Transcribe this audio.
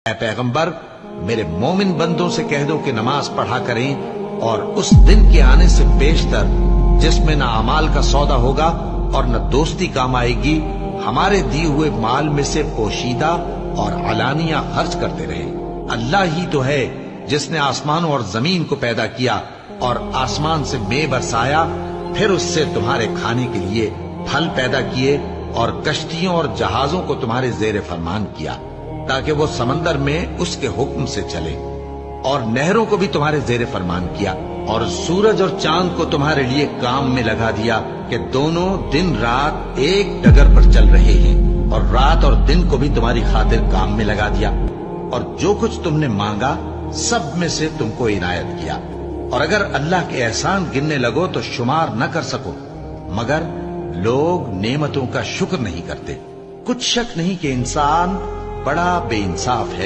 اے پیغمبر میرے مومن بندوں سے کہہ دو کہ نماز پڑھا کریں اور اس دن کے آنے سے بیشتر جس میں نہ اعمال کا سودا ہوگا اور نہ دوستی کام آئے گی، ہمارے دیے ہوئے مال میں سے پوشیدہ اور علانیہ خرچ کرتے رہے۔ اللہ ہی تو ہے جس نے آسمانوں اور زمین کو پیدا کیا اور آسمان سے مے برسایا، پھر اس سے تمہارے کھانے کے لیے پھل پیدا کیے اور کشتیوں اور جہازوں کو تمہارے زیر فرمان کیا تاکہ وہ سمندر میں اس کے حکم سے چلے، اور نہروں کو بھی تمہارے زیر فرمان کیا، اور سورج اور چاند کو تمہارے لیے کام میں لگا دیا کہ دونوں دن رات ایک ڈگر پر چل رہے ہیں، اور رات اور دن کو بھی تمہاری خاطر کام میں لگا دیا، اور جو کچھ تم نے مانگا سب میں سے تم کو عنایت کیا، اور اگر اللہ کے احسان گننے لگو تو شمار نہ کر سکو، مگر لوگ نعمتوں کا شکر نہیں کرتے۔ کچھ شک نہیں کہ انسان بڑا بے انصاف ہے۔